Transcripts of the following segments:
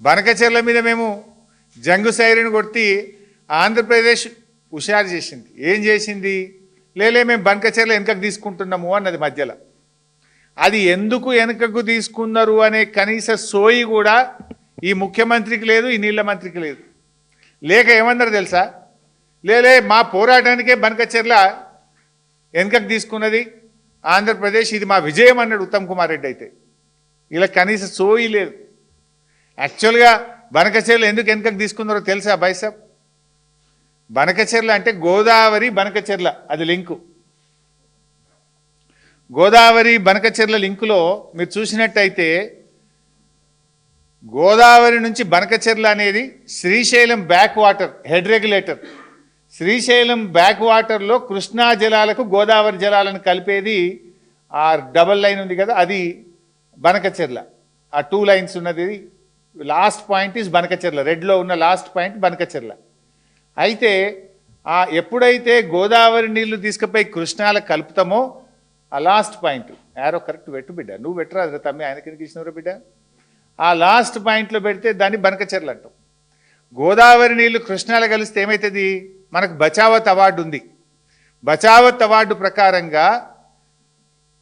బనకచెర్ల మీద మేము జంగు సైరన్ కొట్టి ఆంధ్రప్రదేశ్ హుషారు చేసింది. ఏం చేసింది? లేలే మేము బనకచెర్ల వెనుకకు తీసుకుంటున్నాము అన్నది మధ్యలో. అది ఎందుకు వెనుకకు తీసుకున్నారు అనే కనీస సోయి కూడా ఈ ముఖ్యమంత్రికి లేదు, ఈ నీళ్ల మంత్రికి లేదు. లేక ఏమన్నారు తెలుసా? లేలే మా పోరాటానికే బనకచెర్ల వెనుకకు తీసుకున్నది ఆంధ్రప్రదేశ్, ఇది మా విజయం అన్నాడు ఉత్తమ్ కుమార్ రెడ్డి. అయితే ఇలా కనీస సోయి లేదు. యాక్చువల్గా బనకచెర్ల ఎందుకు వెనుకకు తీసుకున్నారో తెలుసా బైసాబ్? బనకచెర్ల అంటే గోదావరి బనకచెర్ల, అది లింకు. గోదావరి బనకచెర్ల లింకులో మీరు చూసినట్టయితే గోదావరి నుంచి బనకచెర్ల అనేది Srisailam back water head regulator. Srisailam back వాటర్లో కృష్ణా జలాలకు గోదావరి జలాలను కలిపేది ఆ డబల్ లైన్ ఉంది కదా, అది బనకచెర్ల. ఆ 2 లైన్స్ ఉన్నది, లాస్ట్ పాయింట్ ఈజ్ బనకచెర్ల. రెడ్లో ఉన్న లాస్ట్ పాయింట్ బనకచెర్ల. అయితే ఎప్పుడైతే గోదావరి నీళ్లు తీసుకుపోయి కృష్ణాలకు కలుపుతామో ఆ లాస్ట్ పాయింట్, యారో కరెక్ట్ పెట్టు బిడ్డ, నువ్వు పెట్టరా తమ్మి, ఆయన కిందకి ఇచ్చినవరా బిడ్డ, ఆ లాస్ట్ పాయింట్లో పెడితే దాన్ని బనకచెర్ల అంటాం. గోదావరి నీళ్లు కృష్ణాలు కలిస్తే ఏమవుతుంది? మనకు బచావత్ అవార్డు ఉంది. బచావత్ అవార్డు ప్రకారంగా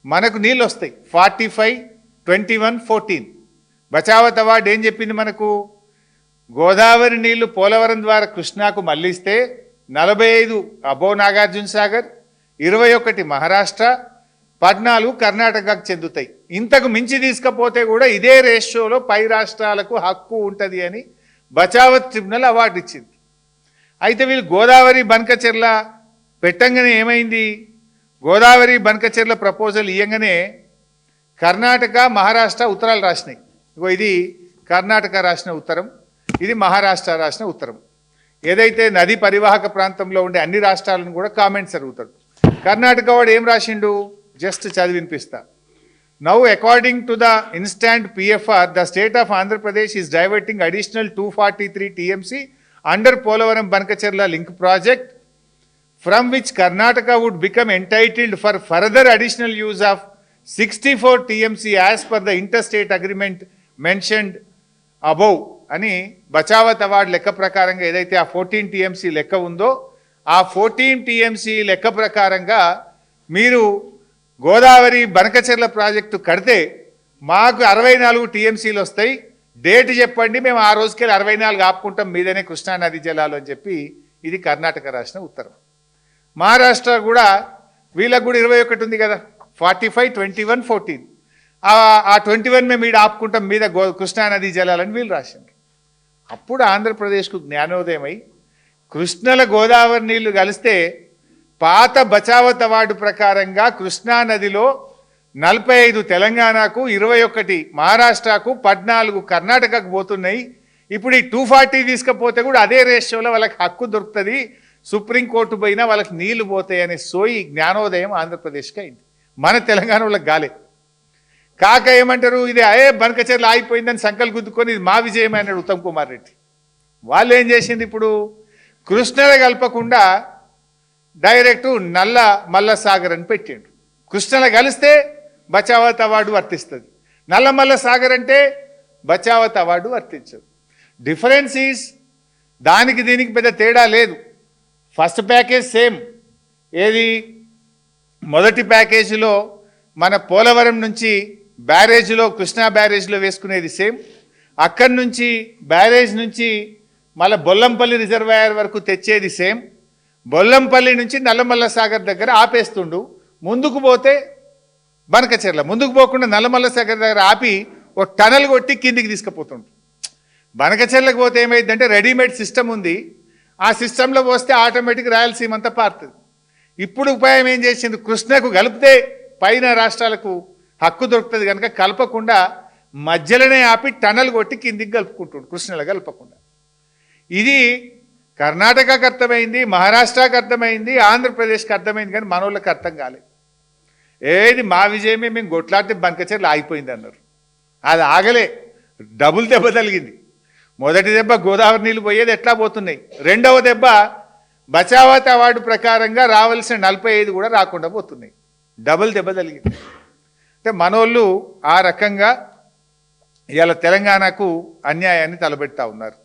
మనకు నీళ్ళు వస్తాయి 45, 21, 14. బచావత్ అవార్డు ఏం చెప్పింది మనకు? గోదావరి నీళ్లు పోలవరం ద్వారా కృష్ణాకు మళ్లిస్తే 45 అబో నాగార్జున సాగర్, 21 మహారాష్ట్ర, 14 కర్ణాటకకు చెందుతాయి. ఇంతకు మించి తీసుకపోతే కూడా ఇదే రేషియోలో పై రాష్ట్రాలకు హక్కు ఉంటుంది అని బచావత్ ట్రిబ్యునల్ అవార్డు ఇచ్చింది. అయితే వీళ్ళు గోదావరి బనకచెర్ల పెట్టంగానే ఏమైంది? గోదావరి బనకచెర్ల ప్రపోజల్ ఇయ్యంగానే కర్ణాటక, మహారాష్ట్ర ఉత్తరాలు రాసినాయి. ఇగో ఇది కర్ణాటక రాసిన ఉత్తరం, ఇది మహారాష్ట్ర రాసిన ఉత్తరం. ఏదైతే నది పరివాహక ప్రాంతంలో ఉండే అన్ని రాష్ట్రాలను కూడా కామెంట్స్ అడుగుతాడు. కర్ణాటక వాడు ఏం రాసిండు? జస్ట్ చదివి వినిపిస్తా. Now according to the instant PFR, the state of Andhra Pradesh is diverting additional 243 TMC under Polavaram Banakacherla link project, from which Karnataka would become entitled for further additional use of 64 TMC as per the interstate agreement mentioned above అని Bachawat award లెక్క ప్రకారంగా ఏదైతే ఆ 14 TMC లెక్క ఉందో ఆ 14 TMC లెక్క ప్రకారంగా మీరు గోదావరి బనకచెర్ల ప్రాజెక్టు కడితే మాకు 64 TMCలు వస్తాయి, డేట్ చెప్పండి, మేము ఆ రోజుకెళ్ళి 64 ఆపుకుంటాం మీదనే కృష్ణానది జలాలు అని చెప్పి ఇది కర్ణాటక రాసిన ఉత్తరం. మహారాష్ట్ర కూడా వీళ్ళకు కూడా 21 ఉంది కదా, 45, 21, 14. ఆ 21 మేము ఈడ ఆపుకుంటాం మీద కృష్ణానది జలాలని వీళ్ళు రాసింది. అప్పుడు ఆంధ్రప్రదేశ్కు జ్ఞానోదయమై కృష్ణల గోదావరి నీళ్లు కలిస్తే పాత బచావత్ అవార్డు ప్రకారంగా కృష్ణానదిలో 45 తెలంగాణకు, 21 మహారాష్ట్రకు, 14 కర్ణాటకకు పోతున్నాయి. ఇప్పుడు ఈ 240 తీసుకపోతే కూడా అదే రేషియోలో వాళ్ళకి హక్కు దొరుకుతుంది, సుప్రీంకోర్టు పోయినా వాళ్ళకి నీళ్లు పోతాయి అనే సోయి జ్ఞానోదయం ఆంధ్రప్రదేశ్కి అయింది. మన తెలంగాణ వాళ్ళకి గాలే. కాక ఏమంటారు? ఇది బనకచెర్ల ఆగిపోయిందని సంకల్ గుద్దుకొని ఇది మా విజయం అన్నాడు ఉత్తమ్ కుమార్ రెడ్డి. వాళ్ళు ఏం చేసింది? ఇప్పుడు కృష్ణల కలపకుండా డైరెక్టు నల్ల మల్ల సాగర్ అని పెట్టిండు. కృష్ణల కలిస్తే బచావత్ అవార్డు వర్తిస్తుంది, నల్ల మల్ల సాగర్ అంటే బచావత్ అవార్డు వర్తించదు. డిఫరెన్స్ ఈజ్ దానికి దీనికి పెద్ద తేడా లేదు. First package same. ఏది? మొదటి ప్యాకేజీలో మన పోలవరం నుంచి బ్యారేజ్లో, కృష్ణా బ్యారేజ్లో వేసుకునేది సేమ్. అక్కడి నుంచి బ్యారేజ్ నుంచి మళ్ళీ బొల్లంపల్లి రిజర్వాయర్ వరకు తెచ్చేది సేమ్. బొల్లంపల్లి నుంచి నల్లమల్ల సాగర్ దగ్గర ఆపేస్తుండు. ముందుకు పోతే బనకచెర్ల, ముందుకు పోకుండా నల్లమల్ల సాగర్ దగ్గర ఆపి ఓ టనల్ కొట్టి కిందికి తీసుకుపోతుండు. బనకచెర్లకు పోతే ఏమైందంటే రెడీమేడ్ సిస్టమ్ ఉంది, ఆ సిస్టంలో పోస్తే ఆటోమేటిక్ రాయలసీమ అంతా పారుతుంది. ఇప్పుడు ఉపాయం ఏం చేసింది? కృష్ణకు కలిపితే పైన రాష్ట్రాలకు హక్కు దొరుకుతుంది కనుక కలపకుండా మధ్యలోనే ఆపి టనల్ కొట్టి కిందికి కలుపుకుంటుండు, కృష్ణలో కలపకుండా. ఇది కర్ణాటకకు అర్థమైంది, మహారాష్ట్రకు అర్థమైంది, ఆంధ్రప్రదేశ్కి అర్థమైంది, కానీ మనోళ్ళకి అర్థం కాలేదు. ఏది మా విజయమే, మేము కొట్లాడితే బనకచెర్ల ఆగిపోయింది అన్నారు. అది ఆగలే, డబుల్ దెబ్బ తగిలింది. మొదటి దెబ్బ గోదావరి నీళ్ళు పోయేది ఎట్లా పోతున్నాయి, రెండవ దెబ్బ బచావత్ అవార్డు ప్రకారంగా రావాల్సిన 45 కూడా రాకుండా పోతున్నాయి. డబుల్ దెబ్బ తగిలింది. అంటే మనోళ్ళు ఆ రకంగా ఇవాళ తెలంగాణకు అన్యాయాన్ని తలబెడతా ఉన్నారు.